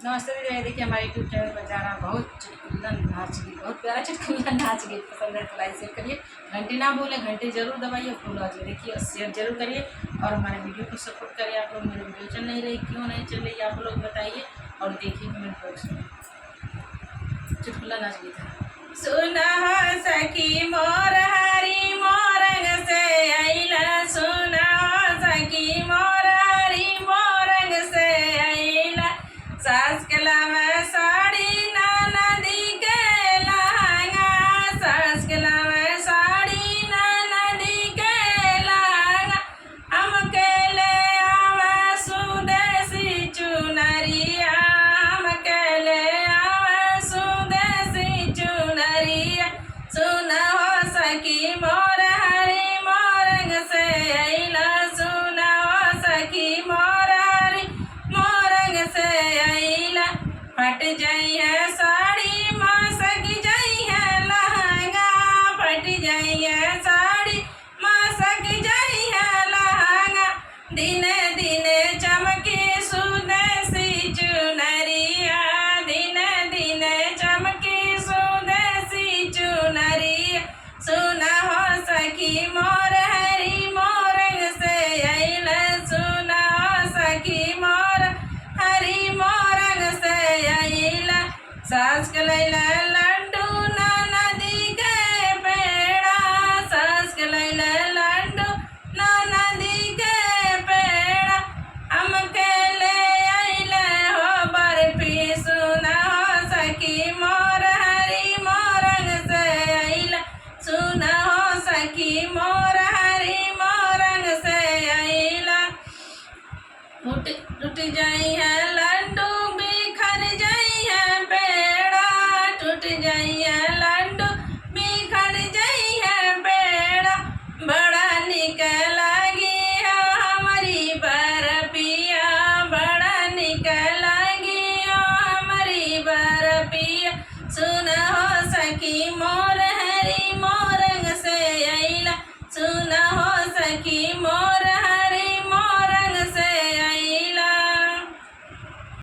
नमस्ते दीदी, देखिए हमारे यूट्यूब चैनल पर जाना बहुत चुटकुला नाच गीत, बहुत प्यारा चुटकुला नाच गीत पसंद है तो लाइक शेयर करिए, घंटे ना भूलें, घंटे जरूर दबाइए, फॉलो आइए, देखिए और शेयर जरूर करिए और हमारे वीडियो को सपोर्ट करिए। आप लोग मेरी वीडियो चल नहीं रही, क्यों नहीं चल रही आप लोग बताइए और देखिए कमेंट बॉक्स में। चुटकुला नाच गीत है। सुना सखी मोर हरी मोरंग से अइला, सुना सखी मोर हरी मोरंग से अइला, सास के लावे साड़ी ननदी के लहंगा, सास के लावे साड़ी ननदी के लहंगा, हमके ले आवे सुदेसी चुनरिया, हमके ले आवे सुदेसी चुनरिया, सुना हो सखी मोर हरी मोरंग से अइला, सुना हो सखी मोर हरी मोरंग से अइला, फट जाई है साड़ी मसक जाई है लहंगा, फट जाई है साड़ी मसक जाई है लहंगा, दिने दिने चमकी सुदेसी चुनरिया, दिने दिने चमकी सुदेसी चुनरिया, सुना हो सखी मोर हरी मोरंग से अइला, सुना हो सखी मोर हरी मोरंग से अइला, सास के लैला लड्डू ननदी के पेड़ा, सास के लैला लड्डू ननदी के पेड़ा, हमके ले अइले हो बर्फी, सुना हो सखी मोर हरी मोरंग से अइला, सुना हो सखी मोर हरी मोरंग से अइला, टूट जाई है लड्डू बिखर जाई है पेड़ा, टूट जाई है लड्डू बिखर जाई है पेड़ा, बड़ा निक लगी हो हमारी बर्फिया, बड़ा निक लगी हो हमारी बर्फिया, सुना हो सखी मोर